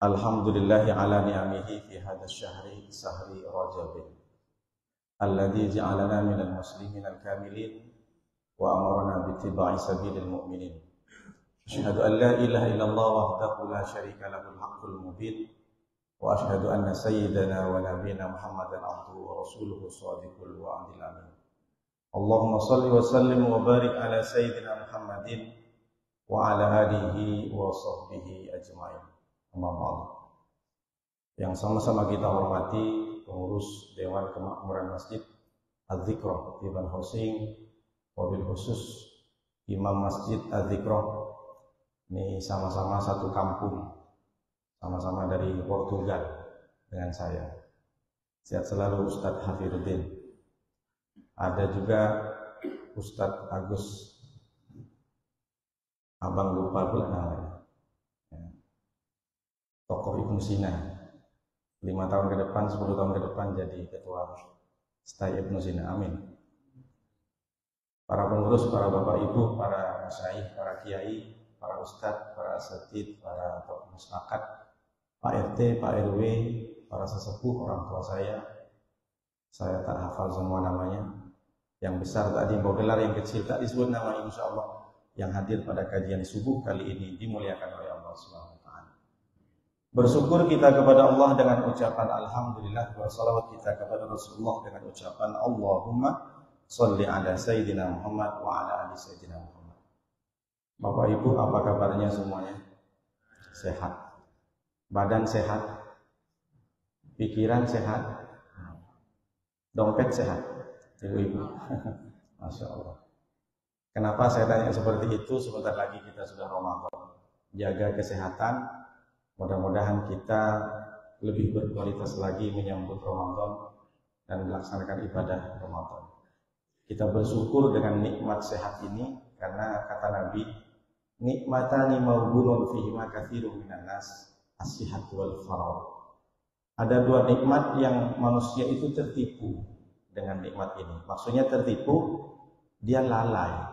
Alhamdulillahi ala ni'amihi fi hadha syahri sahri Rajab alladhi ja'alana minal muslimin al-kamilin wa amarna bittiba'i sabilil mu'minin. Asyhadu an la ilaha illallah wahdahu la syarika lahul haqqul mubin wa asyhadu anna sayyidana wa nabiyyana Muhammadan abduhu wa rasuluhu shadiqul wa'dil amin. Allahumma shalli wa sallim wa barik ala sayyidina Muhammadin wa ala alihi wa sahbihi ajma'in. Yang sama-sama kita hormati pengurus Dewan Kemakmuran Masjid Az-Zikrah Ibn Hussein, wabil khusus Imam Masjid Az-Zikrah. Ini sama-sama satu kampung, sama-sama dari Portugal dengan saya. Sehat selalu Ustadz Hafiruddin. Ada juga Ustadz Agus, abang lupa pula namanya, tokoh Ibnu Sina. 5 tahun ke depan, 10 tahun ke depan jadi ketua Stai Ibnu Sina. Amin. Para pengurus, para bapak ibu, para masyaikh, para kiai, para ustadz, para asatidz, para tokoh masyarakat, Pak RT, Pak RW, para sesepuh, orang tua saya tak hafal semua namanya. Yang besar tadi mau gelar, yang kecil tak disebut nama, insya Allah. Yang hadir pada kajian subuh kali ini dimuliakan oleh Allah Subhanahu wa taala. Bersyukur kita kepada Allah dengan ucapan alhamdulillah, wa salawat kita kepada Rasulullah dengan ucapan Allahumma sholli ala sayyidina Muhammad wa ala ali sayyidina Muhammad. Bapak Ibu, apa kabarnya semuanya? Sehat. Badan sehat. Pikiran sehat. Dompet sehat. Ibu-ibu. Masya Allah. Kenapa saya tanya seperti itu? Sebentar lagi kita sudah Ramadan. Jaga kesehatan. Mudah-mudahan kita lebih berkualitas lagi menyambut Ramadan dan melaksanakan ibadah Ramadan. Kita bersyukur dengan nikmat sehat ini karena kata Nabi, nikmatani maghbunun fihima katsirun minan nas, as-sihat wal faragh. Ada 2 nikmat yang manusia itu tertipu dengan nikmat ini. Maksudnya tertipu, dia lalai,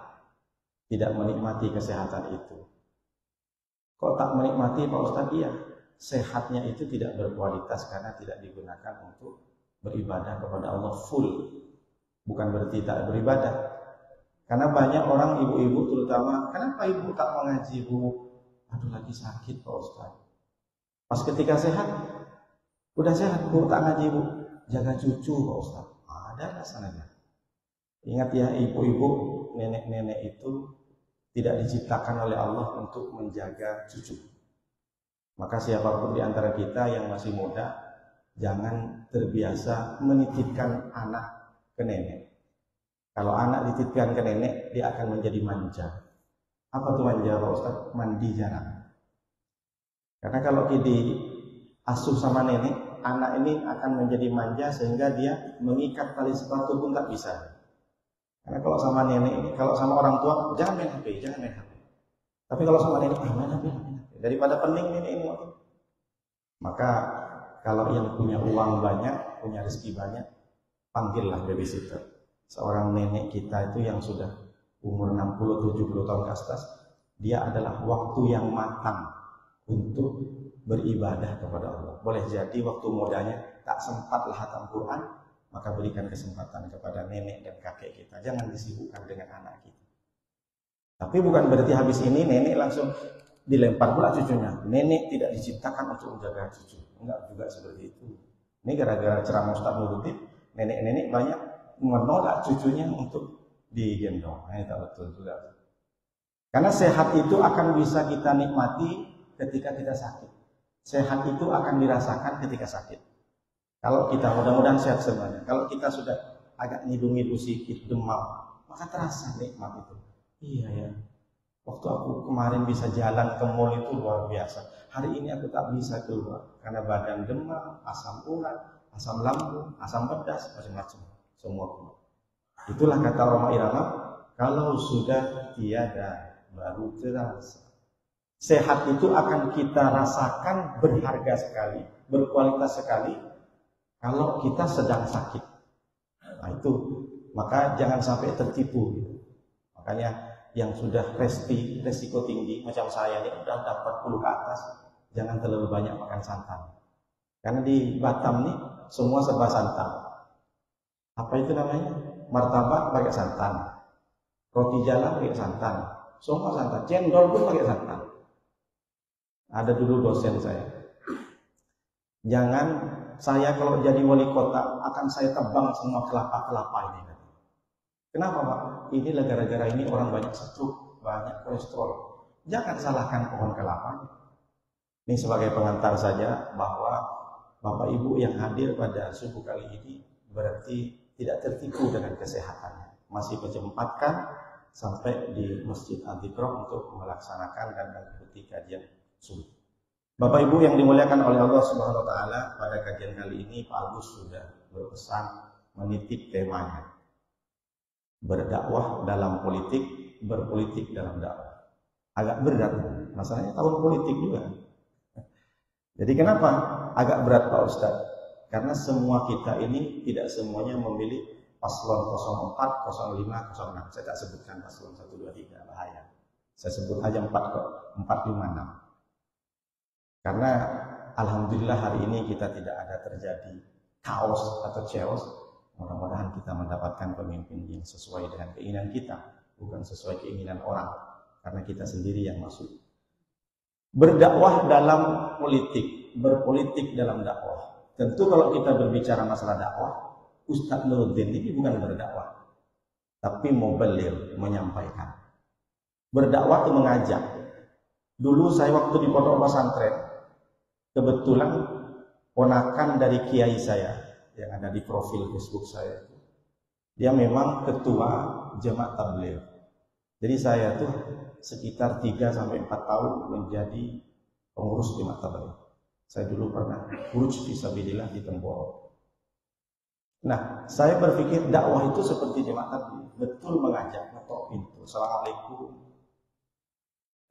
tidak menikmati kesehatan itu. Kok tak menikmati Pak Ustadz? Iya, sehatnya itu tidak berkualitas karena tidak digunakan untuk beribadah kepada Allah full. Bukan berarti tak beribadah. Karena banyak orang, ibu-ibu terutama, kenapa ibu tak mengaji, Bu? Aduh, lagi sakit Pak Ustadz. Pas ketika sehat, udah sehat Bu, tak ngaji Bu. Jaga cucu Pak Ustadz. Ada alasannya. Ingat ya, ibu-ibu, nenek-nenek itu tidak diciptakan oleh Allah untuk menjaga cucu. Maka siapapun di antara kita yang masih muda, jangan terbiasa menitipkan anak ke nenek. Kalau anak dititipkan ke nenek, dia akan menjadi manja. Apa tuh manja Pak Ustaz? Mandi jarang. Karena kalau diasuh sama nenek, anak ini akan menjadi manja sehingga dia mengikat tali sepatu pun tak bisa. Karena kalau sama nenek ini, kalau sama orang tua, jangan main HP, jangan main HP. Tapi kalau sama nenek, main HP. Daripada pening nenek ini. Maka kalau yang punya uang banyak, punya rezeki banyak, panggillah babysitter. Seorang nenek kita itu yang sudah umur 60-70 tahun ke atas, dia adalah waktu yang matang untuk beribadah kepada Allah. Boleh jadi waktu mudanya tak sempatlah hatam Quran, maka berikan kesempatan kepada nenek dan kakek kita. Jangan disibukkan dengan anak kita. Tapi bukan berarti habis ini nenek langsung dilempar pula cucunya. Nenek tidak diciptakan untuk menjaga cucu. Enggak juga seperti itu. Ini gara-gara ceramah Ustaz Nuruddin, nenek-nenek banyak menolak cucunya untuk digendong. Nah, itu betul juga. Karena sehat itu akan bisa kita nikmati ketika kita sakit. Sehat itu akan dirasakan ketika sakit. Kalau kita, mudah-mudahan sehat semuanya. Kalau kita sudah agak ngidu-ngidu sedikit, demam, maka terasa nikmat itu. Iya ya, waktu aku kemarin bisa jalan ke mall itu luar biasa. Hari ini aku tak bisa keluar karena badan demam, asam urat, asam lambung, asam pedas, macam-macam. Semua keluar. Itulah kata orang irama, kalau sudah tiada baru terasa. Sehat itu akan kita rasakan berharga sekali, berkualitas sekali, kalau kita sedang sakit. Nah itu, maka jangan sampai tertipu. Makanya yang sudah resiko tinggi, macam saya ini udah 40 ke atas, jangan terlalu banyak makan santan. Karena di Batam nih semua serba santan. Apa itu namanya? Martabak pakai santan, roti jalan pakai santan, semua santan. Cendol pun pakai santan. Ada dulu dosen saya, jangan saya kalau jadi wali kota akan saya tebang semua kelapa-kelapa ini. Kenapa Pak? Ini gara-gara ini orang banyak stroke, banyak kolesterol. Jangan salahkan pohon kelapa. Ini sebagai pengantar saja bahwa Bapak Ibu yang hadir pada subuh kali ini berarti tidak tertipu dengan kesehatannya. Masih menyempatkan sampai di Masjid Al-Dhikrah untuk melaksanakan dan mengikuti kajian subuh. Bapak Ibu yang dimuliakan oleh Allah Subhanahu wa taala, pada kajian kali ini Pak Agus sudah berpesan menitip temanya. Berdakwah dalam politik, berpolitik dalam dakwah. Agak berat, masalahnya tahun politik juga. Jadi kenapa agak berat Pak Ustadz? Karena semua kita ini tidak semuanya memilih paslon 04, 05, 06. Saya tak sebutkan paslon 1, 2, 3, bahaya. Saya sebut aja 4 kok, 4, 5, 6. Karena alhamdulillah hari ini kita tidak ada terjadi kaos atau chaos. Mudah-mudahan kita mendapatkan pemimpin yang sesuai dengan keinginan kita, bukan sesuai keinginan orang. Karena kita sendiri yang masuk. Berdakwah dalam politik, berpolitik dalam dakwah. Tentu kalau kita berbicara masalah dakwah, Ustadz Nuruddin ini bukan berdakwah, tapi mubaligh, menyampaikan. Berdakwah itu mengajak. Dulu saya waktu di pondok pesantren, kebetulan ponakan dari kiai saya yang ada di profil Facebook saya, dia memang ketua jemaat tabligh. Jadi saya tuh sekitar 3-4 tahun menjadi pengurus jemaat tabligh. Saya dulu pernah khuruj fisabilillah di Temboro. Nah, saya berpikir dakwah itu seperti jemaat tabligh, betul mengajak, ngetok pintu. Assalamualaikum.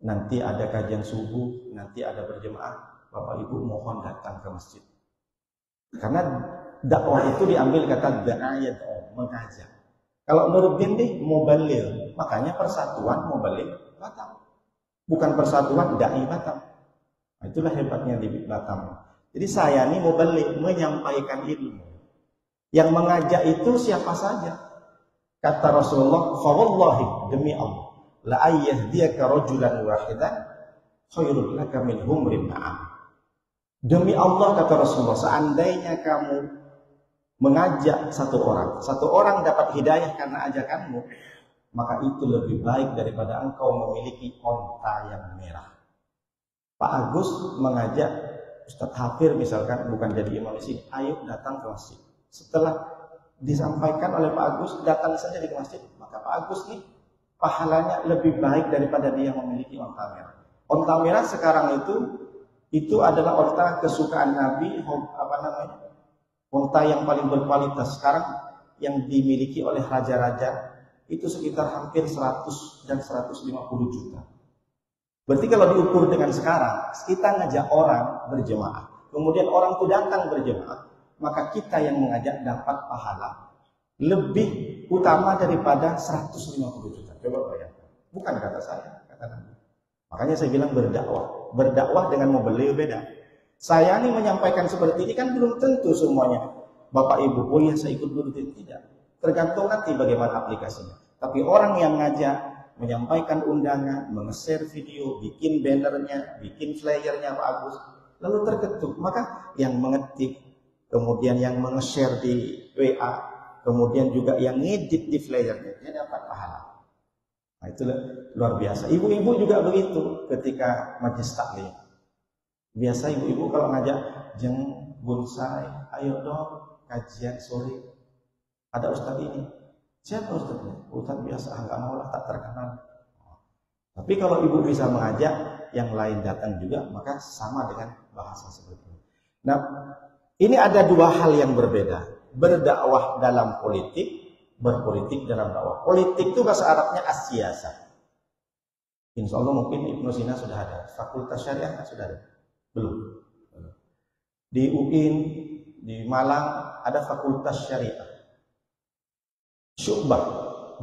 Nanti ada kajian subuh, nanti ada berjemaah. Bapak Ibu mohon datang ke masjid. Karena dakwah itu diambil kata da'ayat, mengajak. Kalau Nuruddin nih mubaligh, makanya persatuan mubaligh Batam. Bukan persatuan dai Batam. Nah, itulah hebatnya di Batam. Jadi saya nih mubaligh, menyampaikan ilmu. Yang mengajak itu siapa saja. Kata Rasulullah, "Fa wallahi, demi Allah, la ayyahdiyaka rajulan wahidan khairul laka min humrin na'am." Demi Allah, kata Rasulullah, seandainya kamu mengajak satu orang dapat hidayah karena ajakanmu, maka itu lebih baik daripada engkau memiliki onta yang merah. Pak Agus mengajak Ustadz Hafir misalkan, bukan jadi imam di sini, ayo datang ke masjid. Setelah disampaikan oleh Pak Agus, datang saja di masjid, maka Pak Agus nih pahalanya lebih baik daripada dia memiliki onta merah. Onta merah sekarang itu adalah onta kesukaan Nabi, onta yang paling berkualitas. Sekarang yang dimiliki oleh raja-raja itu sekitar hampir 100 dan 150 juta. Berarti kalau diukur dengan sekarang, kita ngajak orang berjemaah, kemudian orang itu datang berjemaah, maka kita yang mengajak dapat pahala lebih utama daripada 150 juta. Coba bayangkan. Bukan kata saya, kata Nabi. Makanya saya bilang berdakwah. Berdakwah dengan mubaligh beda. Saya nih menyampaikan seperti ini kan belum tentu semuanya. Bapak Ibu, oh ya saya ikut Nuruddin, tidak. Tergantung nanti bagaimana aplikasinya. Tapi orang yang ngajak, menyampaikan undangan, nge-share video, bikin bannernya, bikin flyernya Pak Agus, lalu terketuk. Maka yang mengetik, kemudian yang nge-share di WA, kemudian juga yang ngedit di flyernya, dia dapat pahala. Nah, itu luar biasa. Ibu-ibu juga begitu ketika majelis taklim. Biasa ibu-ibu kalau ngajak, jeng bonsai, ayo dong kajian sore. Ada ustadz ini. Siapa ustadznya? Ustadz biasa, enggak mau lah, tak terkenal. Tapi kalau ibu bisa mengajak yang lain datang juga, maka sama dengan bahasa seperti ini. Nah, ini ada dua hal yang berbeda. Berdakwah dalam politik, berpolitik dalam dakwah. Politik itu bahasa Arabnya as-siyasah. Insya Allah mungkin Ibnu Sina sudah ada. Fakultas Syariah sudah ada. Belum. Di UIN, di Malang ada Fakultas Syariah. Syu'bah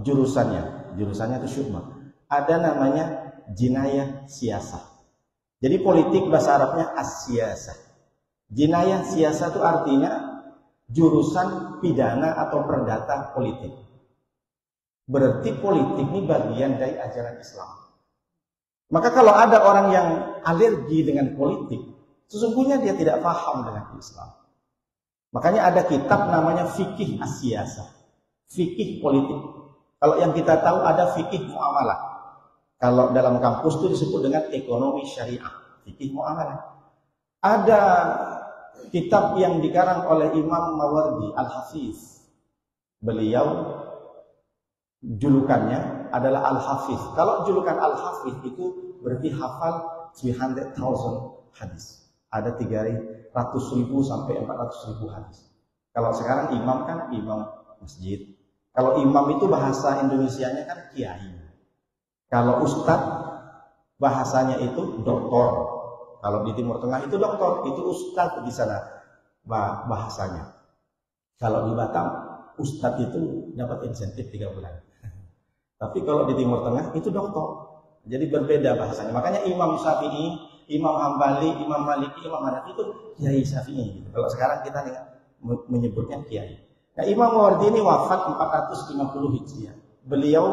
jurusannya itu syu'bah. Ada namanya jinayah siasah. Jadi politik bahasa Arabnya as-siyasah. Jinayah siyasah itu artinya jurusan pidana atau perdata politik. Berarti politik ini bagian dari ajaran Islam. Maka kalau ada orang yang alergi dengan politik, sesungguhnya dia tidak paham dengan Islam. Makanya ada kitab namanya Fikih As-Siyasah, fikih politik. Kalau yang kita tahu ada fikih muamalah. Kalau dalam kampus itu disebut dengan ekonomi syariah, fikih muamalah. Ada kitab yang dikarang oleh Imam Mawardi Al-Hafiz. Beliau julukannya adalah Al-Hafiz. Kalau julukan Al-Hafiz itu berarti hafal 300,000 hadis. Ada 300.000 sampai 400.000 hadis. Kalau sekarang imam kan imam masjid. Kalau imam itu bahasa Indonesianya kan kiai. Kalau ustadz bahasanya itu doktor. Kalau di Timur Tengah itu doktor, itu ustadz di sana bahasanya. Kalau di Batam ustadz itu dapat insentif 3 bulan. Tapi kalau di Timur Tengah itu doktor. Jadi berbeda bahasanya. Makanya Imam Syafi'i, Imam Hambali, Imam Maliki, Imam Hanafi itu Kiai Syafi'i. Kalau sekarang kita menyebutnya Kiai. Nah, Imam Mawardi ini wafat 450 Hijriah. Beliau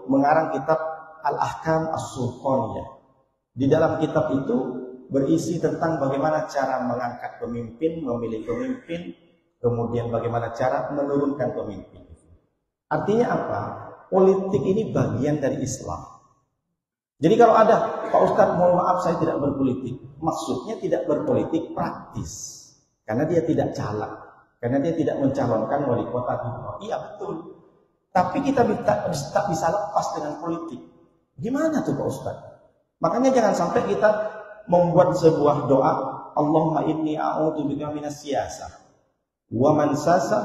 mengarang kitab Al-Ahkam As-Sultaniyah. Di dalam kitab itu berisi tentang bagaimana cara mengangkat pemimpin, memilih pemimpin, kemudian bagaimana cara menurunkan pemimpin. Artinya apa? Politik ini bagian dari Islam. Jadi kalau ada, Pak Ustadz mohon maaf saya tidak berpolitik. Maksudnya tidak berpolitik praktis. Karena dia tidak caleg. Karena dia tidak mencalonkan wali kota di bawah. Iya betul. Tapi kita tak bisa lepas dengan politik. Gimana tuh Pak Ustadz? Makanya jangan sampai kita membuat sebuah doa. Allahumma inni a'udzubika minas siyasah. Wa man sasa,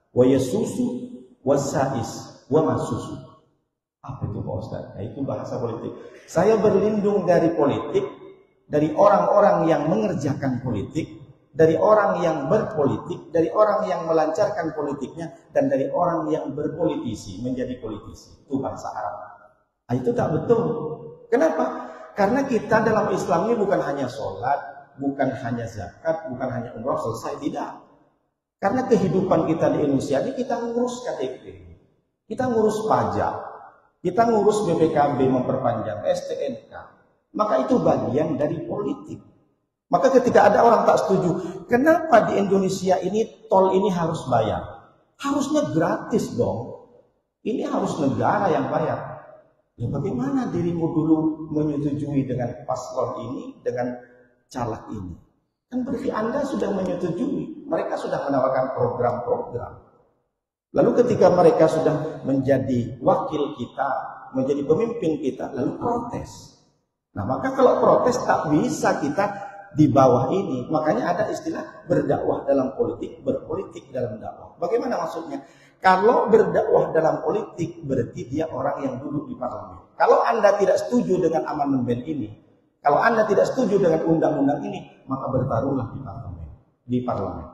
wa yasusu, wa sais, wa masusu. Apa itu Pak Ustaz? Nah, itu bahasa politik. Saya berlindung dari politik, dari orang-orang yang mengerjakan politik, dari orang yang berpolitik, dari orang yang melancarkan politiknya, dan dari orang yang berpolitisi, menjadi politisi. Itu bahasa Arab. Nah, itu tak betul. Kenapa? Karena kita dalam Islam ini bukan hanya sholat, bukan hanya zakat, bukan hanya umrah, selesai. Tidak. Karena kehidupan kita di Indonesia ini kita ngurus KTP, kita ngurus pajak, kita ngurus BPKB memperpanjang STNK, maka itu bagian dari politik. Maka ketika ada orang tak setuju, kenapa di Indonesia ini tol ini harus bayar? Harusnya gratis dong. Ini harus negara yang bayar. Ya bagaimana dirimu dulu menyetujui dengan paslon ini, dengan caleg ini? Kan berarti Anda sudah menyetujui. Mereka sudah menawarkan program-program. Lalu ketika mereka sudah menjadi wakil kita, menjadi pemimpin kita, lalu protes. Nah maka kalau protes tak bisa kita di bawah ini. Makanya ada istilah berdakwah dalam politik, berpolitik dalam dakwah. Bagaimana maksudnya? Kalau berdakwah dalam politik berarti dia orang yang duduk di parlemen. Kalau Anda tidak setuju dengan amandemen ini, kalau Anda tidak setuju dengan undang-undang ini, maka bertarunglah di parlemen.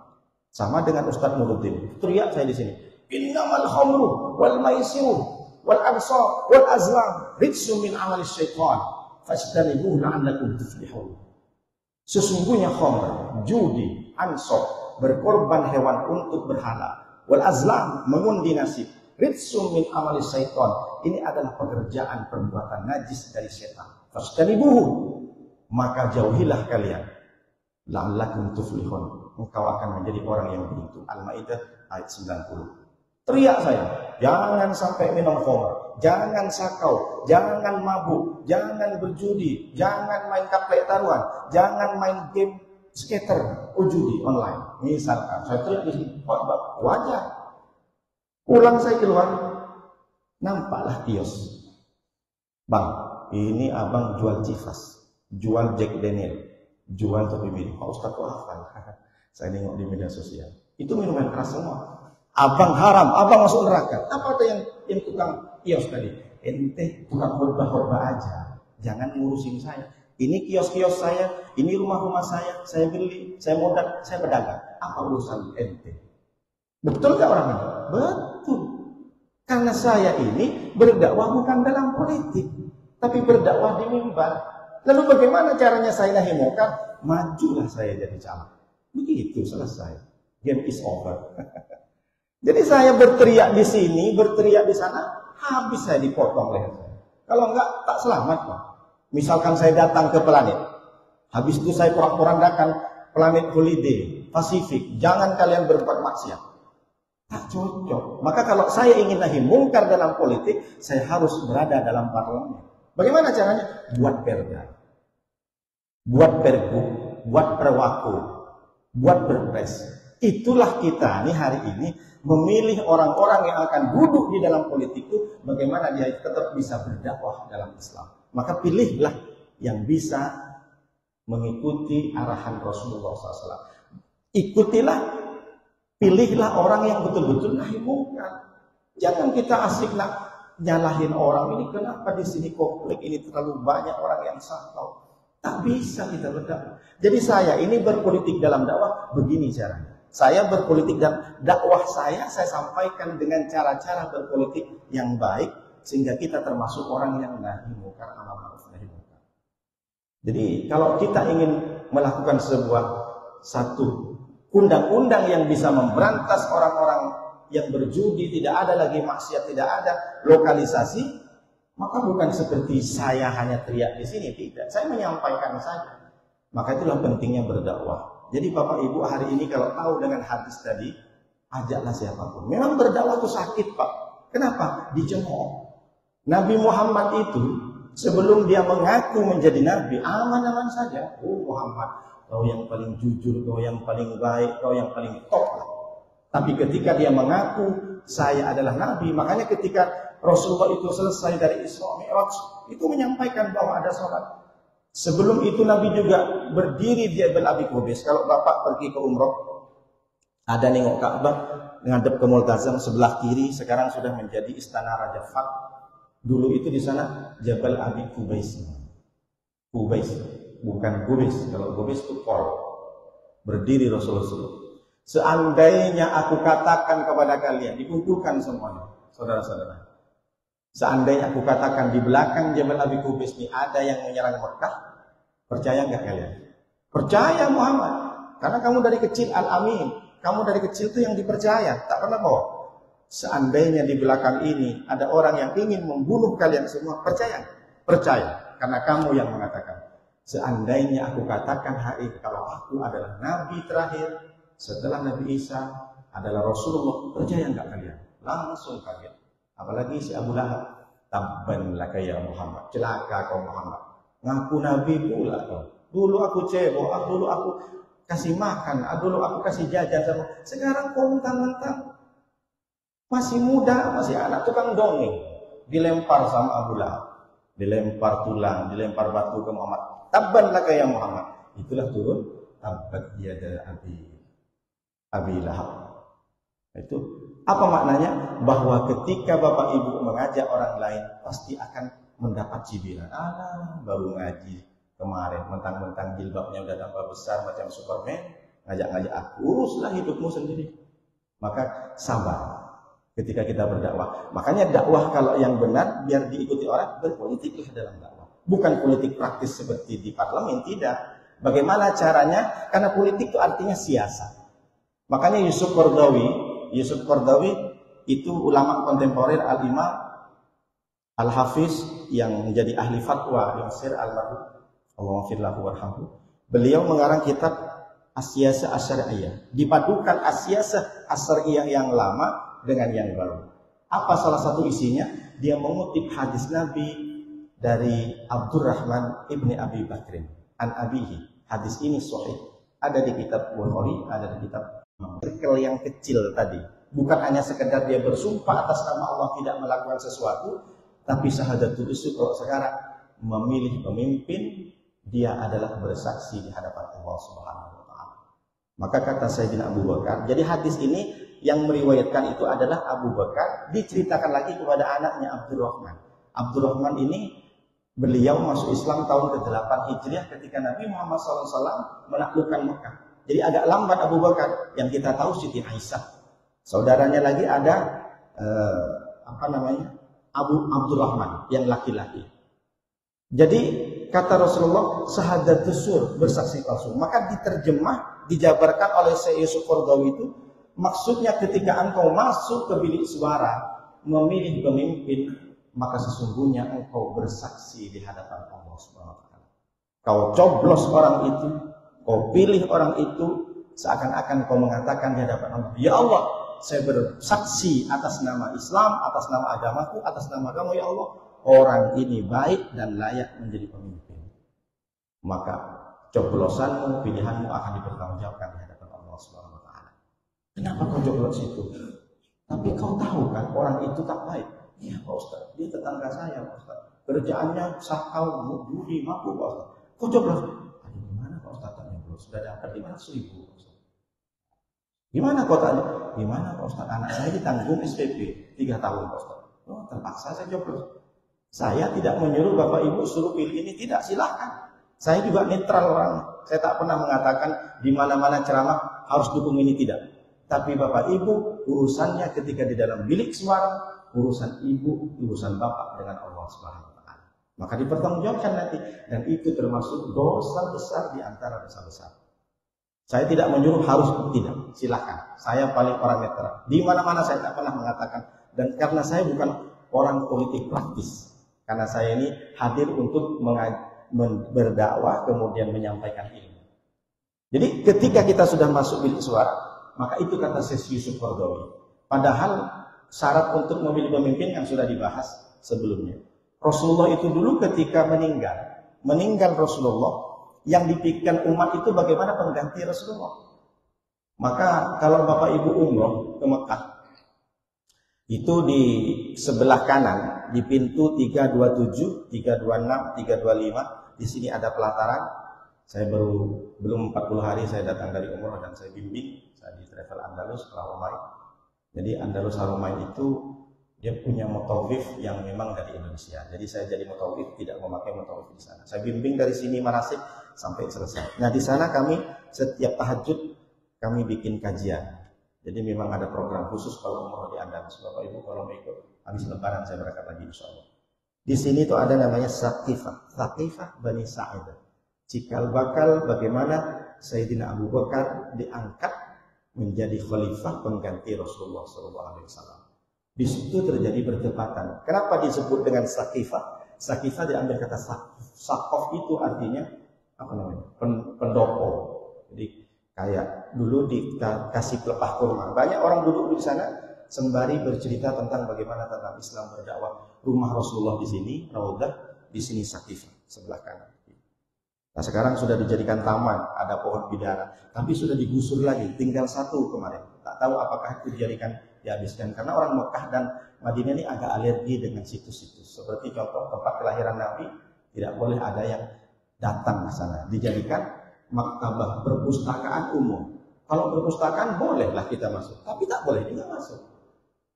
Sama dengan Ustadz Nuruddin. Teriak saya di sini. Innamal khamru wal maisiru wal ansar wal azlam rijsun min amali syaitan fajtanibuhu la'allakum tuflihun. Sesungguhnya khamr, judi, ansar, berkorban hewan untuk berhala, wal azlam, mengundi nasib, rijsun min amali syaitan. Ini adalah pekerjaan perbuatan najis dari setan. Fajtanibuhu, maka jauhilah kalian. La'allakum tuflihun. Engkau akan menjadi orang yang beruntung. Al-Maidah ayat 90. Teriak saya, jangan sampai minum khamr, jangan sakau, jangan mabuk, jangan berjudi, jangan main kaplek taruhan, jangan main game skater, judi online. Misalkan, saya teriak di sini, wajar. Pulang saya keluar, nampaklah kios. Bang, ini abang jual Civas, jual Jack Daniel, jual topi mini. Pak Ustaz kok hafal? Saya nengok di media sosial. Itu minuman keras semua. Abang haram, abang masuk neraka. Apa ada yang tukang kios tadi? Ente tukang khotbah aja. Jangan ngurusin saya. Ini kios-kios saya, ini rumah-rumah saya beli, saya modal, saya pedagang. Apa urusan ente? Betul gak orang ini? Betul. Karena saya ini berdakwah bukan dalam politik, tapi berdakwah di mimbar. Lalu bagaimana caranya saya nahi munkar? Majulah saya jadi caleg. Begitu, selesai. Game is over. Jadi saya berteriak di sini, berteriak di sana, habis saya dipotong leher saya. Kalau enggak, tak selamat, Pak. Misalkan saya datang ke planet, habis itu saya porak-porandakan planet holiday, Pasifik, jangan kalian berbuat maksiat. Tak cocok. Maka kalau saya ingin nahi mungkar dalam politik, saya harus berada dalam parlemen. Bagaimana caranya? Buat perda, buat pergub, buat perwaku, buat perpres. Itulah kita nih hari ini memilih orang-orang yang akan duduk di dalam politik itu, bagaimana dia tetap bisa berdakwah dalam Islam. Maka pilihlah yang bisa mengikuti arahan Rasulullah SAW. Ikutilah, pilihlah orang yang betul-betul nahi mungkar. Jangan kita asik nak nyalahin orang ini, kenapa di sini konflik ini terlalu banyak orang yang sakau. Tak bisa kita berdakwah. Jadi saya ini berpolitik dalam dakwah begini caranya. Saya berpolitik dan dakwah saya sampaikan dengan cara-cara berpolitik yang baik sehingga kita termasuk orang yang nahi mungkar amar ma'ruf nahi munkar. Jadi kalau kita ingin melakukan satu undang-undang yang bisa memberantas orang-orang yang berjudi, tidak ada lagi maksiat, tidak ada lokalisasi, maka bukan seperti saya hanya teriak di sini, tidak. Saya menyampaikan saja. Maka itulah pentingnya berdakwah. Jadi Bapak Ibu hari ini kalau tahu dengan hadis tadi, ajaklah siapapun. Memang berdakwah itu sakit, Pak. Kenapa? Dicemooh. Nabi Muhammad itu sebelum dia mengaku menjadi nabi, aman-aman saja. Oh Muhammad, kau yang paling jujur, kau yang paling baik, kau yang paling top lah. Tapi ketika dia mengaku saya adalah nabi, makanya ketika Rasulullah itu selesai dari Isra Mi'raj, itu menyampaikan bahwa ada sholat. Sebelum itu Nabi juga berdiri di Jabal Abi Qubais. Kalau Bapak pergi ke umroh, ada nengok Ka'bah, ngadep ke Multazam sebelah kiri, sekarang sudah menjadi Istana Raja Fahd. Dulu itu di sana Jabal Abi Qubais. Qubais, bukan Qubais. Kalau Qubais itu Pol. Berdiri Rasulullah. Seandainya aku katakan kepada kalian, dikumpulkan semuanya, saudara-saudara. Seandainya aku katakan di belakang Jabal Abi Qubais ini ada yang menyerang Mekah, percaya nggak kalian? Percaya Muhammad, karena kamu dari kecil Al-Amin, kamu dari kecil itu yang dipercaya, tak pernah bohong. Seandainya di belakang ini ada orang yang ingin membunuh kalian semua, percaya? Percaya, karena kamu yang mengatakan. Seandainya aku katakan hari kalau aku adalah Nabi terakhir setelah Nabi Isa adalah Rasulullah, percaya nggak kalian? Langsung kaget. Apalagi si Abu Lahab, tabban laka ya Muhammad, celaka kau Muhammad. Ngaku Nabi pula kau. Dulu aku cebok, dulu aku kasih makan, dulu aku kasih jajan sama. Sekarang kau mentang-mentang masih muda, masih anak tukang dongeng, dilempar sama Abu Lahab, dilempar tulang, dilempar batu ke Muhammad. Tabban laka ya Muhammad. Itulah turun tabbat yada Abi Lahab. Itu apa maknanya? Bahwa ketika Bapak Ibu mengajak orang lain pasti akan mendapat cibiran. Alah, baru ngaji kemarin, mentang-mentang jilbabnya udah tambah besar macam Superman, ngajak-ngajak aku, uruslah hidupmu sendiri. Maka sabar ketika kita berdakwah. Makanya dakwah kalau yang benar biar diikuti orang, berpolitiklah dalam dakwah. Bukan politik praktis seperti di parlemen, tidak. Bagaimana caranya? Karena politik itu artinya siasat. Makanya Yusuf Qaradawi itu ulama kontemporer Al-Imam Al-Hafiz yang menjadi ahli fatwa Yasir Al-Marhum, Allahumma warhamhu. Beliau mengarang kitab As-Siyasah Asy-Syar'iyyah, dipadukan As-Siyasah Asy-Syar'iyyah yang lama dengan yang baru. Apa salah satu isinya? Dia mengutip hadis Nabi dari Abdurrahman ibni Abi Bakrin an abihi. Hadis ini sahih, ada di kitab Bukhari, ada di kitab circle yang kecil tadi. Bukan hanya sekedar dia bersumpah atas nama Allah tidak melakukan sesuatu, tapi syahadatul usul kalau sekarang memilih pemimpin, dia adalah bersaksi di hadapan Allah Subhanahu wa taala. Maka kata Sayyidina Abu Bakar, jadi hadis ini yang meriwayatkan itu adalah Abu Bakar, diceritakan lagi kepada anaknya Abdurrahman. Abdurrahman ini beliau masuk Islam tahun ke-8 Hijriah ketika Nabi Muhammad SAW menaklukkan Mekah. Jadi agak lambat Abu Bakar. Yang kita tahu Siti Aisyah. Saudaranya lagi ada Abu Abdurrahman yang laki-laki. Jadi kata Rasulullah syahadatus sur, bersaksi palsu. Maka diterjemah, dijabarkan oleh Syekh Yusuf Qaradawi itu, maksudnya ketika engkau masuk ke bilik suara memilih pemimpin, maka sesungguhnya engkau bersaksi di hadapan Allah Subhanahu wa taala. Kau coblos orang itu, kau pilih orang itu, seakan-akan kau mengatakan di hadapan Allah, ya Allah, saya bersaksi atas nama Islam, atas nama agamaku, atas nama kamu ya Allah, orang ini baik dan layak menjadi pemimpin. Maka coblosanmu, pilihanmu akan dipertanggungjawabkan di hadapan Allah Subhanahu wa taala. Kenapa kau coblos itu? Tapi kau tahu kan orang itu tak baik. Iya Pak Ustaz, dia tetangga saya Pak Ustaz. Kerjaannya sakau, budi, mampu Pak Ustaz. Kau coblos. Aduh, gimana Pak Ustaz tak nyoblos? Sudah dapat 500.000 Pak Ustaz. Gimana kau tanya? Gimana Pak Ustaz? Anak saya ditanggung SPP 3 tahun Pak Ustaz. Oh, terpaksa saya coblos. Saya tidak menyuruh Bapak Ibu suruh pilih ini, tidak, silahkan. Saya juga netral orang. Saya tak pernah mengatakan di mana-mana ceramah harus dukung ini, tidak. Tapi Bapak Ibu, urusannya ketika di dalam bilik suara, urusan ibu, urusan bapak dengan Allah Subhanahu wa taala. Maka dipertanggungjawabkan nanti, dan itu termasuk dosa besar di antara dosa besar. Saya tidak menyuruh harus, tidak, silakan. Saya paling orang netral. Di mana-mana saya tak pernah mengatakan, dan karena saya bukan orang politik praktis. Karena saya ini hadir untuk berdakwah kemudian menyampaikan ilmu. Jadi ketika kita sudah masuk bilik suara, maka itu kata Syekh Yusuf Qaradawi. Padahal syarat untuk memilih pemimpin yang sudah dibahas sebelumnya. Rasulullah itu dulu ketika meninggal Rasulullah, yang dipikirkan umat itu bagaimana pengganti Rasulullah. Maka kalau Bapak Ibu umroh ke Mekah, itu di sebelah kanan, di pintu 327, 326, 325, di sini ada pelataran. Saya belum 40 hari saya datang dari umroh dan saya bimbing. Saya di Travel Andalus, Haromain. Jadi Andalus Haromain itu dia punya mutawif yang memang dari Indonesia. Jadi saya jadi mutawif, tidak memakai mutawif di sana. Saya bimbing dari sini manasik sampai selesai. Nah di sana kami setiap tahajud kami bikin kajian. Jadi memang ada program khusus kalau umroh di Andalus. Bapak Ibu kalau mau ikut habis Lebaran saya berangkat lagi insya Allah. Di sini tuh ada namanya Saqifah Bani Sa'id. Cikal bakal bagaimana Sayyidina Abu Bakar diangkat menjadi khalifah pengganti Rasulullah SAW. Di situ terjadi perdebatan. Kenapa disebut dengan Saqifah? Saqifah diambil kata Saqaf itu artinya apa namanya? Pendopo. Jadi kayak dulu dikasih pelepah kurma. Banyak orang duduk di sana sembari bercerita tentang bagaimana tentang Islam berdakwah. Rumah Rasulullah di sini, Raudhah, di sini Saqifah sebelah kanan. Nah sekarang sudah dijadikan taman, ada pohon bidara, tapi sudah digusur lagi, tinggal satu kemarin. Tak tahu apakah itu dijadikan dihabiskan, karena orang Mekah dan Madinah ini agak alergi dengan situs-situs. Seperti contoh tempat kelahiran Nabi, tidak boleh ada yang datang ke sana. Dijadikan maktabah perpustakaan umum. Kalau perpustakaan bolehlah kita masuk, tapi tak boleh juga masuk.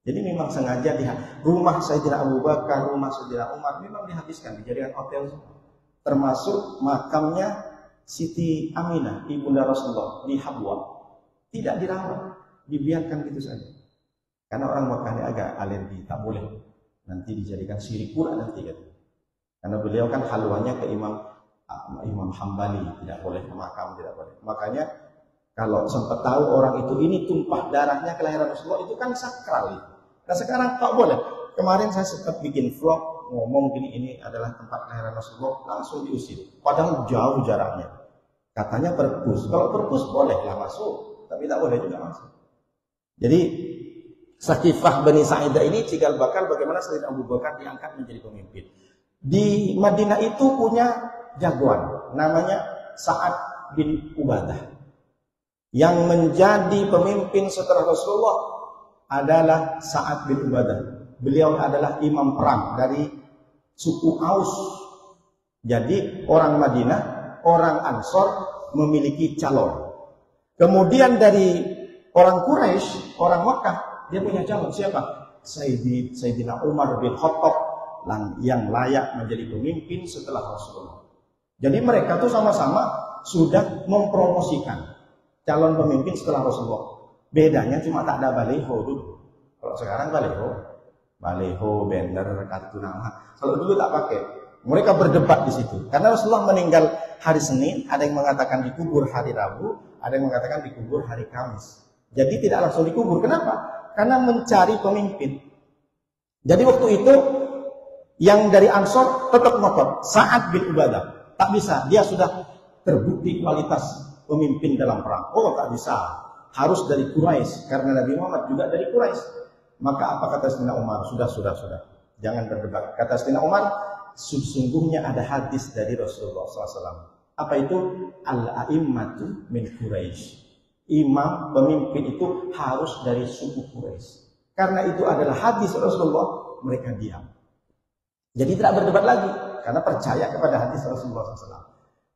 Jadi memang sengaja rumah Sayyidina Abu Bakar, rumah Sayyidina Umar memang dihabiskan, dijadikan hotel semua. Termasuk makamnya Siti Aminah, ibunda Rasulullah di Habwa, tidak dirawat, dibiarkan gitu saja. Karena orang Mekah ini agak alergi, tak boleh. Nanti dijadikan syirik pula nanti gitu. Karena beliau kan haluannya ke Imam Hambali, tidak boleh ke makam, tidak boleh. Makanya kalau sempat tahu orang itu ini tumpah darahnya kelahiran Rasulullah, itu kan sakral itu. Nah sekarang tak boleh. Kemarin saya sempat bikin vlog ngomong gini, ini adalah tempat kelahiran Rasulullah, langsung diusir. Padahal jauh jaraknya. Katanya perpus. Kalau perpus bolehlah masuk, tapi tak boleh juga masuk. Jadi Saqifah Bani Sa'idah ini cikal bakal bagaimana Sayyidina Abu Bakar diangkat menjadi pemimpin. Di Madinah itu punya jagoan, namanya Sa'ad bin Ubadah. Yang menjadi pemimpin setelah Rasulullah adalah Sa'ad bin Ubadah. Beliau adalah imam perang dari suku Aus. Jadi orang Madinah, orang Ansor memiliki calon. Kemudian dari orang Quraisy, orang Makkah, dia punya calon. Siapa? Sayyidina Umar bin Khattab yang layak menjadi pemimpin setelah Rasulullah. Jadi mereka tuh sama-sama sudah mempromosikan calon pemimpin setelah Rasulullah. Bedanya cuma tak ada baliho dulu. Kalau sekarang baliho, banner, kartu nama. Kalau dulu tak pakai. Mereka berdebat di situ. Karena Rasulullah meninggal hari Senin, ada yang mengatakan dikubur hari Rabu, ada yang mengatakan dikubur hari Kamis. Jadi tidak langsung dikubur. Kenapa? Karena mencari pemimpin. Jadi waktu itu yang dari Ansor tetap ngotot. Sa'ad bin Ubadah. Tak bisa. Dia sudah terbukti kualitas pemimpin dalam perang. Oh, tak bisa. Harus dari Quraisy. Karena Nabi Muhammad juga dari Quraisy. Maka apa kata Sayyidina Umar? Sudah. Jangan berdebat. Kata Sayyidina Umar, sesungguhnya ada hadis dari Rasulullah SAW. Apa itu? Al-a'immatu min Quraisy. Imam, pemimpin itu harus dari suku Quraisy. Karena itu adalah hadis Rasulullah, mereka diam. Jadi tidak berdebat lagi, karena percaya kepada hadis Rasulullah SAW.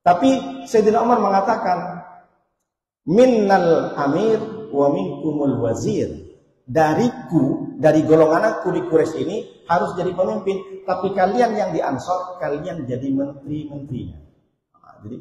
Tapi Sayyidina Umar mengatakan, Minnal amir wa minkumul wazir. Dariku, dari golongan aku di Quraisy ini harus jadi pemimpin. Tapi kalian yang di Ansor, kalian jadi menteri-menterinya. Nah, jadi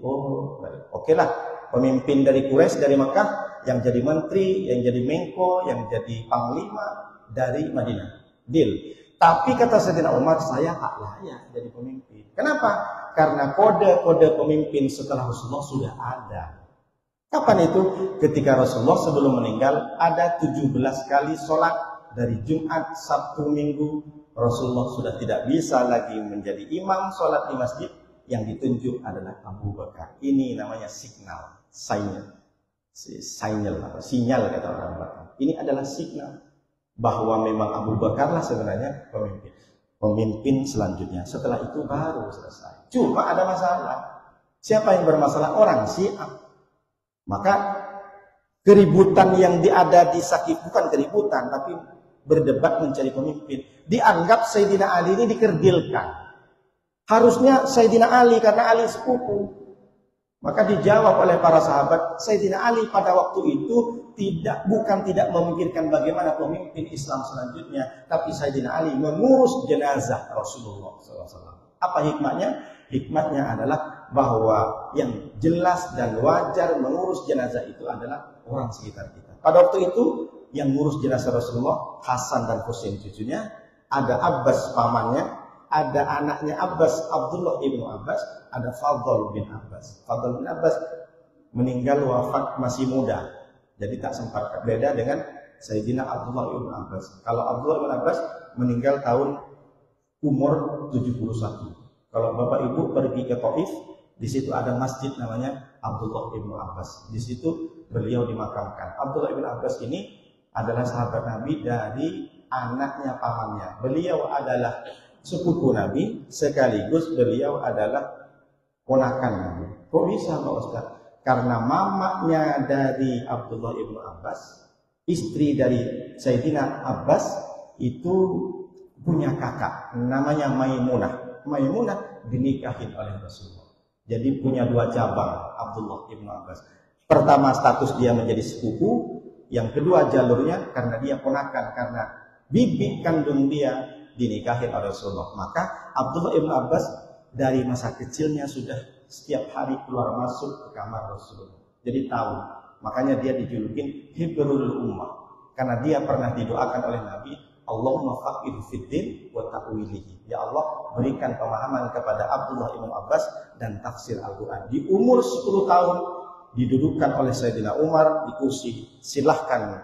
oke lah. Pemimpin dari Quraisy, dari Makkah, yang jadi menteri, yang jadi Menko, yang jadi panglima dari Madinah. Deal. Tapi kata Sayyidina Umar, saya tak layak jadi pemimpin. Kenapa? Karena kode-kode pemimpin setelah Rasulullah sudah ada. Kapan itu? Ketika Rasulullah sebelum meninggal ada 17 kali sholat dari Jumat, Sabtu, Minggu. Rasulullah sudah tidak bisa lagi menjadi imam sholat di masjid. Yang ditunjuk adalah Abu Bakar. Ini namanya signal, sinyal kata orang Batak. Ini adalah signal bahwa memang Abu Bakarlah sebenarnya pemimpin selanjutnya. Setelah itu baru selesai. Cuma ada masalah. Siapa yang bermasalah? Orang Syiah. Maka keributan yang ada di Sakif, bukan keributan, tapi berdebat mencari pemimpin. Dianggap Sayyidina Ali ini dikerdilkan. Harusnya Sayyidina Ali, karena Ali sepupu. Maka dijawab oleh para sahabat, Sayyidina Ali pada waktu itu bukan tidak memikirkan bagaimana pemimpin Islam selanjutnya, tapi Sayyidina Ali mengurus jenazah Rasulullah SAW. Apa hikmahnya? Hikmahnya adalah bahwa yang jelas dan wajar mengurus jenazah itu adalah orang sekitar kita. Pada waktu itu yang mengurus jenazah Rasulullah, Hasan dan Husain cucunya, ada Abbas pamannya, ada anaknya Abbas, Abdullah ibnu Abbas, ada Fadl bin Abbas. Fadl bin Abbas meninggal wafat masih muda. Jadi tak sempat, beda dengan Sayyidina Abdullah ibnu Abbas. Kalau Abdullah ibnu Abbas meninggal tahun umur 71. Kalau Bapak Ibu pergi ke Taif, di situ ada masjid namanya Abdullah ibnu Abbas. Di situ beliau dimakamkan. Abdullah ibnu Abbas ini adalah sahabat Nabi dari anaknya pamannya. Beliau adalah sepupu Nabi, sekaligus beliau adalah ponakan Nabi. Kok bisa Pak Ustaz? Karena mamanya dari Abdullah ibnu Abbas, istri dari Sayyidina Abbas, itu punya kakak, namanya Maimunah. Maimunah dinikahin oleh Rasulullah. Jadi punya dua cabang Abdullah ibnu Abbas. Pertama status dia menjadi sepupu, yang kedua jalurnya karena dia ponakan, karena bibi kandung dia dinikahin oleh Rasulullah. Maka Abdullah ibn Abbas dari masa kecilnya sudah setiap hari keluar masuk ke kamar Rasulullah. Jadi tahu. Makanya dia dijulukin Hibrul Ummah. Karena dia pernah didoakan oleh Nabi, Allahumma faqih fiddin wa ta'wilihi. Ya Allah, berikan pemahaman kepada Abdullah ibn Abbas dan tafsir Al-Quran. Di umur 10 tahun didudukkan oleh Sayyidina Umar di kursi. Silahkan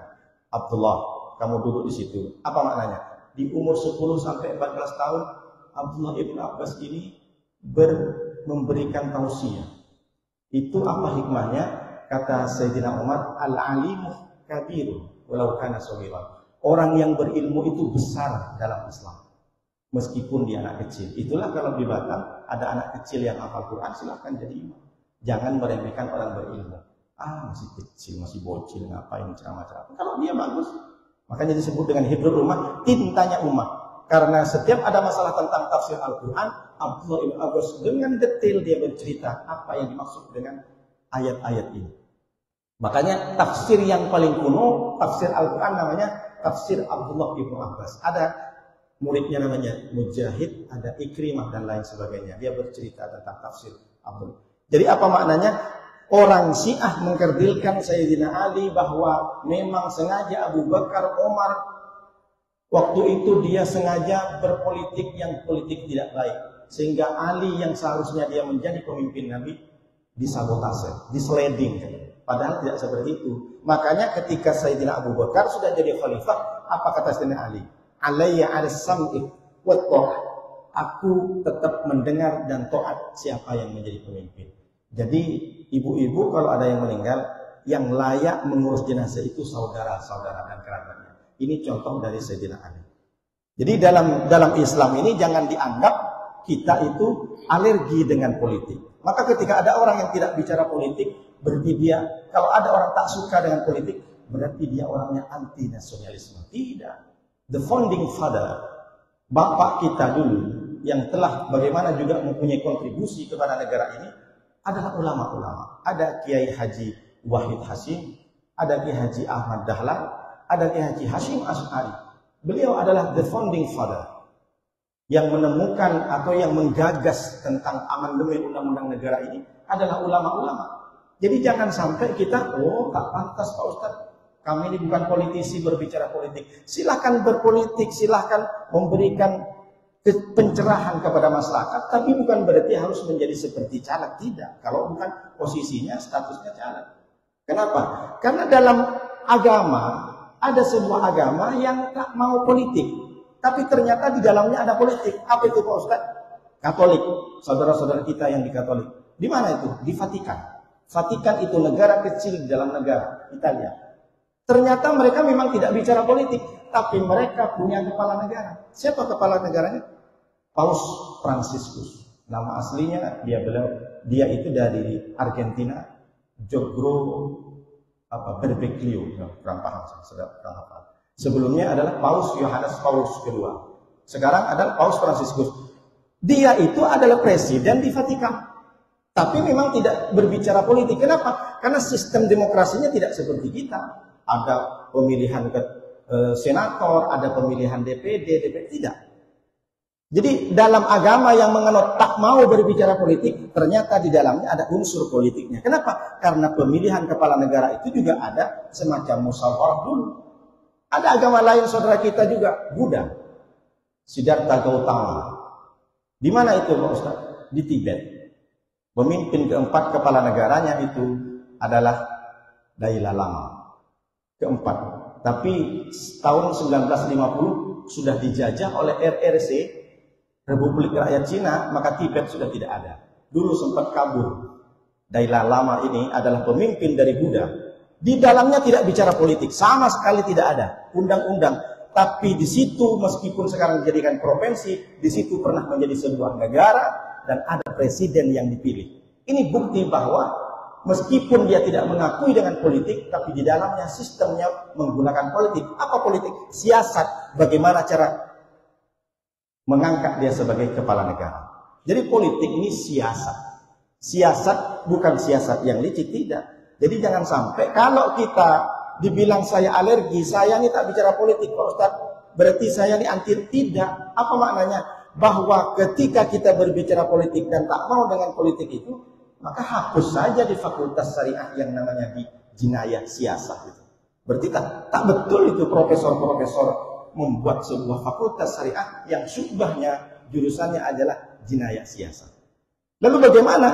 Abdullah, kamu duduk di situ. Apa maknanya? Di umur 10 sampai 14 tahun Abdullah ibn Abbas ini memberikan tausiah. Itu apa hikmahnya? Kata Sayyidina Umar, al-alimu kabiru walau kana shaghira. Orang yang berilmu itu besar dalam Islam, meskipun dia anak kecil. Itulah kalau di Batam ada anak kecil yang hafal Quran, silahkan jadi imam. Jangan meremehkan orang berilmu. Masih kecil, masih bocil, ngapain ceramah-ceramah. Kalau dia bagus, makanya disebut dengan Hibrul Ummah, tintanya umat. Karena setiap ada masalah tentang tafsir Al-Quran, Abdullah ibn Abbas dengan detail dia bercerita apa yang dimaksud dengan ayat-ayat ini. Makanya tafsir yang paling kuno, tafsir Al-Quran namanya tafsir Abdullah ibn Abbas. Ada muridnya namanya Mujahid, ada Ikrimah dan lain sebagainya. Dia bercerita tentang tafsir Abdullah. Jadi apa maknanya? Orang Syiah mengkerdilkan Sayyidina Ali bahwa memang sengaja Abu Bakar, Omar waktu itu dia sengaja berpolitik yang politik tidak baik. sehingga Ali yang seharusnya dia menjadi pemimpin Nabi disabotase, disleding. Padahal tidak seperti itu. Makanya ketika Sayyidina Abu Bakar sudah jadi khalifah, apa kata Sayyidina Ali? Alayya 'ala sam'i wa ta'ah. Aku tetap mendengar dan taat siapa yang menjadi pemimpin. Jadi ibu-ibu kalau ada yang meninggal, yang layak mengurus jenazah itu saudara-saudara dan kerabatnya. Ini contoh dari Sayyidina Ali. Jadi dalam Islam ini jangan dianggap kita itu alergi dengan politik. Maka ketika ada orang yang tidak bicara politik, berarti dia, kalau ada orang tak suka dengan politik, berarti dia orangnya anti nasionalisme. Tidak. The founding father, bapak kita dulu, yang telah bagaimana juga mempunyai kontribusi kepada negara ini, adalah ulama-ulama. Ada Kiai Haji Wahid Hasyim, ada Kiai Haji Ahmad Dahlan, ada Kiai Haji Hashim Asy'ari. Beliau adalah the founding father yang menemukan atau yang menggagas tentang amandemen undang-undang negara ini adalah ulama-ulama. Jadi jangan sampai kita, tak pantas Pak Ustadz, kami ini bukan politisi berbicara politik. Silahkan berpolitik, silahkan memberikan pencerahan kepada masyarakat, tapi bukan berarti harus menjadi seperti caleg, tidak. Kalau bukan posisinya, statusnya caleg. Kenapa? Karena dalam agama, ada sebuah agama yang tak mau politik, tapi ternyata di dalamnya ada politik. Apa itu Pak Ustaz? Katolik, saudara-saudara kita yang di Katolik. Di mana itu? Di Vatikan. Vatikan itu negara kecil di dalam negara Italia. Ternyata mereka memang tidak bicara politik, tapi mereka punya kepala negara. Siapa kepala negaranya? Paus Fransiskus. Nama aslinya dia itu dari Argentina, Jogro Berbeklio, kurang paham, kurang hafal. Sebelumnya adalah Paus Yohanes Paulus kedua. Sekarang adalah Paus Fransiskus. Dia itu adalah presiden di Vatikan. Tapi memang tidak berbicara politik. Kenapa? Karena sistem demokrasinya tidak seperti kita. Ada pemilihan senator, ada pemilihan DPD tidak. Jadi dalam agama yang menganut tak mau berbicara politik, ternyata di dalamnya ada unsur politiknya. Kenapa? Karena pemilihan kepala negara itu juga ada semacam musyawarah dulu. Ada agama lain saudara kita juga, Buddha, Siddhartha Gautama. Di mana itu Pak Ustaz? Di Tibet. Pemimpin keempat kepala negaranya itu adalah Dalai Lama. Keempat. Tapi tahun 1950 sudah dijajah oleh RRC, Republik Rakyat Cina, maka Tibet sudah tidak ada. Dulu sempat kabur. Dalai Lama ini adalah pemimpin dari Buddha. Di dalamnya tidak bicara politik, sama sekali tidak ada undang-undang. Tapi di situ meskipun sekarang dijadikan provinsi, di situ pernah menjadi sebuah negara dan ada presiden yang dipilih. Ini bukti bahwa meskipun dia tidak mengakui dengan politik, tapi di dalamnya sistemnya menggunakan politik. Apa politik? Siasat. Bagaimana cara mengangkat dia sebagai kepala negara. Jadi politik ini siasat. Siasat bukan siasat yang licik, tidak. Jadi jangan sampai kalau kita dibilang saya alergi, saya ini tak bicara politik Pak Ustaz, berarti saya ini anti. Tidak. Apa maknanya? Bahwa ketika kita berbicara politik dan tak mau dengan politik itu, maka hapus saja di fakultas syariah yang namanya di jinayah siasat itu. Berarti tak betul itu profesor-profesor membuat sebuah fakultas syariah yang syubhahnya jurusannya adalah jinayah siasat. Lalu bagaimana?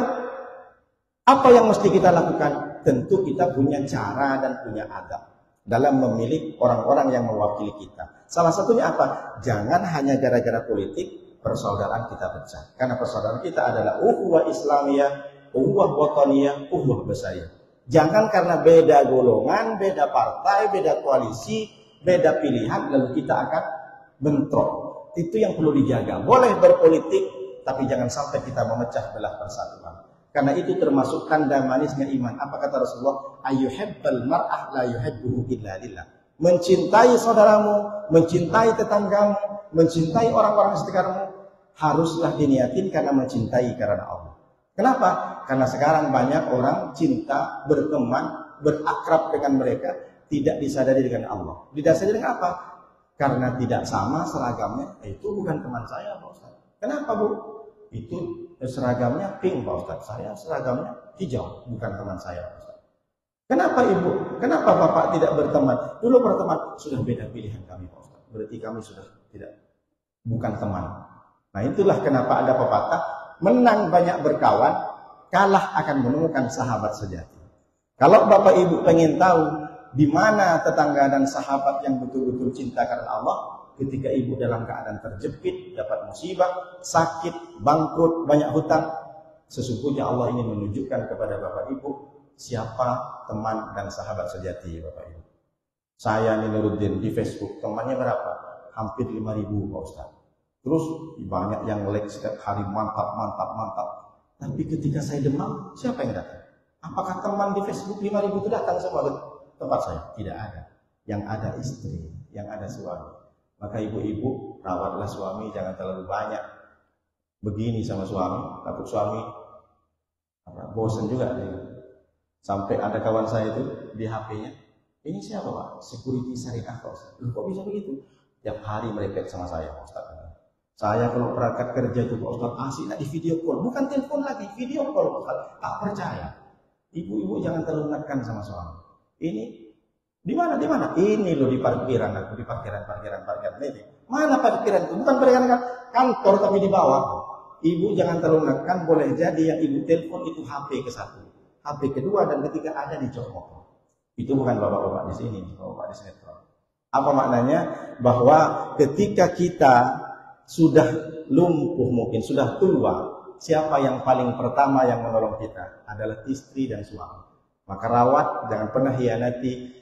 Apa yang mesti kita lakukan? Tentu kita punya cara dan punya adab dalam memilih orang-orang yang mewakili kita. Salah satunya apa? Jangan hanya gara-gara politik persaudaraan kita pecah. Karena persaudaraan kita adalah ukhuwah Islamiyah, ukhuwah wataniyah, ukhuwah basyariyah. Jangan karena beda golongan, beda partai, beda koalisi, beda pilihan, lalu kita akan bentrok. Itu yang perlu dijaga. Boleh berpolitik, tapi jangan sampai kita memecah belah persatuan. Karena itu termasuk tanda manisnya iman. Apa kata Rasulullah? Ayyuhibbal mar'ah la yuhibbuhu illa lillah. Mencintai saudaramu, mencintai tetanggamu, mencintai orang-orang sekitarmu, haruslah diniatin karena mencintai karena Allah. Kenapa? Karena sekarang banyak orang cinta, berteman, berakrab dengan mereka, tidak disadari dengan Allah. Didasari dengan apa? Karena tidak sama seragamnya. Itu bukan teman saya Pak Ustaz. Kenapa Bu? Itu seragamnya pink Pak Ustaz. Saya seragamnya hijau, bukan teman saya Pak Ustaz. Kenapa Ibu? Kenapa Bapak tidak berteman? Dulu berteman, sudah beda pilihan kami Pak Ustaz. Berarti kami sudah bukan teman. Nah itulah kenapa ada pepatah, menang banyak berkawan, kalah akan menemukan sahabat sejati. Kalau Bapak Ibu pengen tahu di mana tetangga dan sahabat yang betul-betul cinta karena Allah, ketika ibu dalam keadaan terjepit, dapat musibah, sakit, bangkrut, banyak hutang, sesungguhnya Allah ingin menunjukkan kepada Bapak Ibu siapa teman dan sahabat sejati Bapak Ibu. Saya nih Nuruddin di Facebook, temannya berapa? Hampir 5.000 Pak Ustaz. Terus banyak yang like setiap hari, mantap. Tapi ketika saya demam, siapa yang datang? Apakah teman di Facebook 5.000 itu datang semua ke tempat saya? Tidak ada. Yang ada istri, yang ada suami. Maka ibu-ibu, rawatlah suami, jangan terlalu banyak begini sama suami. Takut suami bosan juga. Sampai ada kawan saya itu di HP-nya, ini siapa Pak? Security syariah Pak Ustaz. Kok bisa begitu? Tiap hari merepet sama saya Pak Ustaz. Saya kalau berangkat kerja itu Pak Ustaz asik nak di video call. Bukan telepon lagi, video call Pak Ustaz. Tak percaya. Ibu-ibu jangan terlalu nekan sama suami. Ini di mana? Ini loh di parkiran aku, di parkiran ini. Mana parkiran itu? Bukan parkiran kantor tapi di bawah. Ibu jangan terlalu nekan, boleh jadi yang ibu telepon itu HP ke satu. HP kedua dan ketiga ada di jok motor. Itu bukan bapak-bapak di sini, bapak di sinetron. Apa maknanya? Bahwa ketika kita sudah lumpuh mungkin, sudah tua, siapa yang paling pertama yang menolong kita? Adalah istri dan suami. Maka rawat, jangan pernah hianati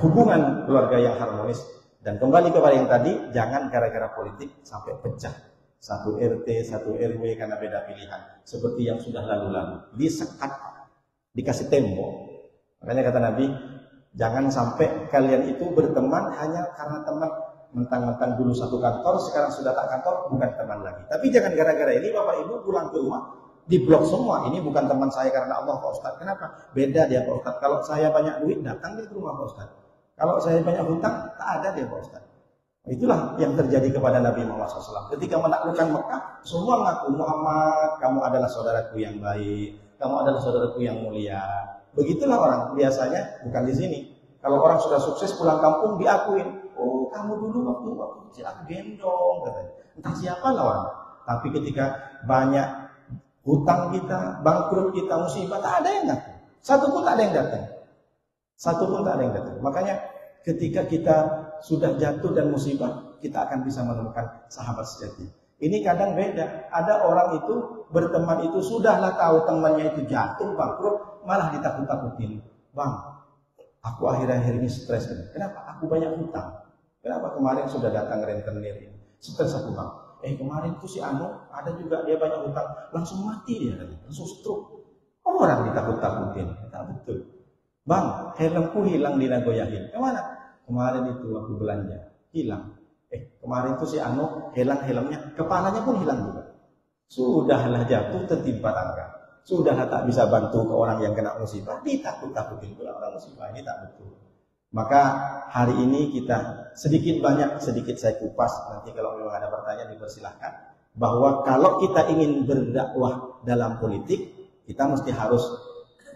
hubungan keluarga yang harmonis. Dan kembali kepada yang tadi, jangan gara-gara politik sampai pecah. Satu RT, satu RW karena beda pilihan. Seperti yang sudah lalu-lalu. Disekat, dikasih tembok. Makanya kata Nabi, jangan sampai kalian itu berteman hanya karena teman mentang-mentang dulu satu kantor, sekarang sudah tak kantor, bukan teman lagi. Tapi jangan gara-gara ini Bapak Ibu pulang ke rumah, diblok semua. Ini bukan teman saya karena Allah Pak Ustaz. Kenapa? Beda dia Pak Ustaz. Kalau saya banyak duit, datang dia ke rumah Pak Ustaz. Kalau saya banyak hutang, tak ada dia Pak Ustaz. Itulah yang terjadi kepada Nabi Muhammad SAW. Ketika menaklukkan Mekah, semua mengaku, Muhammad, kamu adalah saudaraku yang baik, kamu adalah saudaraku yang mulia. Begitulah orang biasanya, bukan di sini. Kalau orang sudah sukses pulang kampung diakuin, oh kamu dulu waktu kecil aku gendong, katanya. Entah siapa lah orang. Tapi ketika banyak hutang kita, bangkrut kita, musibah, tak ada yang datang. Satu pun tak ada yang datang. Makanya ketika kita sudah jatuh dan musibah, kita akan bisa menemukan sahabat sejati. Ini kadang beda. Ada orang itu berteman itu sudahlah tahu temannya itu jatuh, bangkrut, malah ditakut-takutin. Bang, aku akhir-akhir ini stres. Kenapa? Aku banyak hutang. Kenapa? Kemarin sudah datang rentenir ini. Stres aku bang. Kemarin tuh si Anu ada juga dia banyak hutang, langsung mati dia tadi, langsung stroke. Orang ditakut-takutin. Tak betul. Bang, helmku hilang di Nagoyahin. Kemana? Kemarin itu waktu belanja hilang. Kemarin tuh si Anu hilang helmnya, kepalanya pun hilang juga. Sudahlah jatuh tertimpa tangga. Sudahlah tak bisa bantu ke orang yang kena musibah, ditakut-takutin pula orang musibah. Ini tak betul. Maka hari ini kita sedikit saya kupas. Nanti kalau memang ada pertanyaan dipersilahkan. Bahwa kalau kita ingin berdakwah dalam politik, kita mesti harus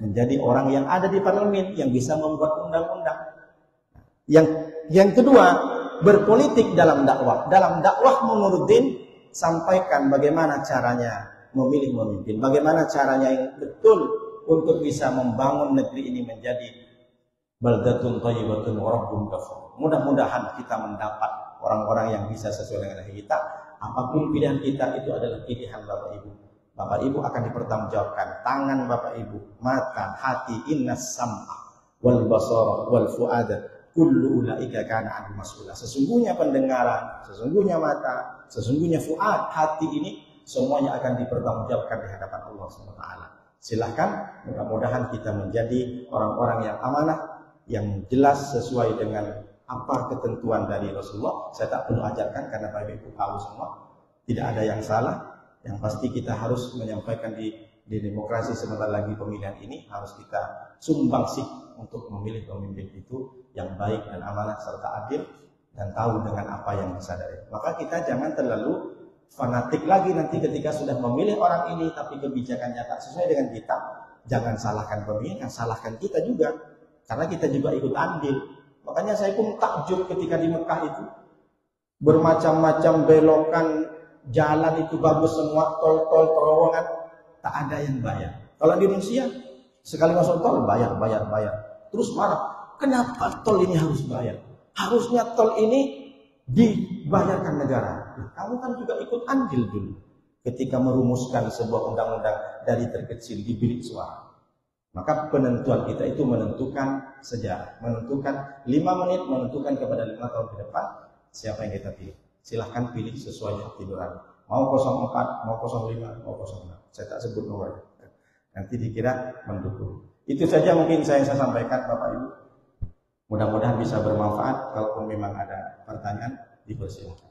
menjadi orang yang ada di parlemen, yang bisa membuat undang-undang. Yang kedua, berpolitik dalam dakwah. Dalam dakwah Nuruddin sampaikan bagaimana caranya memilih pemimpin, bagaimana caranya yang betul untuk bisa membangun negeri ini menjadi baldatun thayyibatun wa rabbun ghafur. Mudah-mudahan kita mendapat orang-orang yang bisa sesuai dengan kita. Apapun pilihan kita itu adalah pilihan Bapak Ibu. Bapak Ibu akan dipertanggungjawabkan. Tangan Bapak Ibu, mata, hati, innas sam'a wal basara wal fuada kullu ulaika kana anhu mas'ula. Sesungguhnya pendengaran, sesungguhnya mata, sesungguhnya fuad, hati ini semuanya akan dipertanggungjawabkan di hadapan Allah SWT. Silahkan, mudah-mudahan kita menjadi orang-orang yang amanah, yang jelas sesuai dengan apa ketentuan dari Rasulullah. Saya tak perlu ajarkan karena Bapak Ibu tahu semua. Tidak ada yang salah. Yang pasti kita harus menyampaikan di demokrasi sebentar lagi pemilihan ini harus kita sumbangsih untuk memilih pemimpin itu yang baik dan amanah serta adil dan tahu dengan apa yang disadari. Maka kita jangan terlalu fanatik lagi nanti ketika sudah memilih orang ini tapi kebijakannya tak sesuai dengan kita. Jangan salahkan pemilih, yang salahkan kita juga karena kita juga ikut andil. Makanya saya pun takjub ketika di Mekah itu bermacam-macam belokan jalan itu bagus semua, tol-tol, terowongan, tak ada yang bayar. Kalau di Indonesia, sekali masuk tol, bayar. Terus marah, kenapa tol ini harus bayar? Harusnya tol ini dibayarkan negara. Kamu kan juga ikut andil dulu ketika merumuskan sebuah undang-undang dari terkecil di bilik suara. Maka penentuan kita itu menentukan sejarah, menentukan 5 menit, menentukan kepada 5 tahun ke depan siapa yang kita pilih. Silahkan pilih sesuai hati nurani. Mau 04, mau 05, mau 06. Saya tak sebut nomornya. Nanti dikira mendukung. Itu saja mungkin saya sampaikan Bapak Ibu. Mudah-mudahan bisa bermanfaat. Kalaupun memang ada pertanyaan, dipersilakan.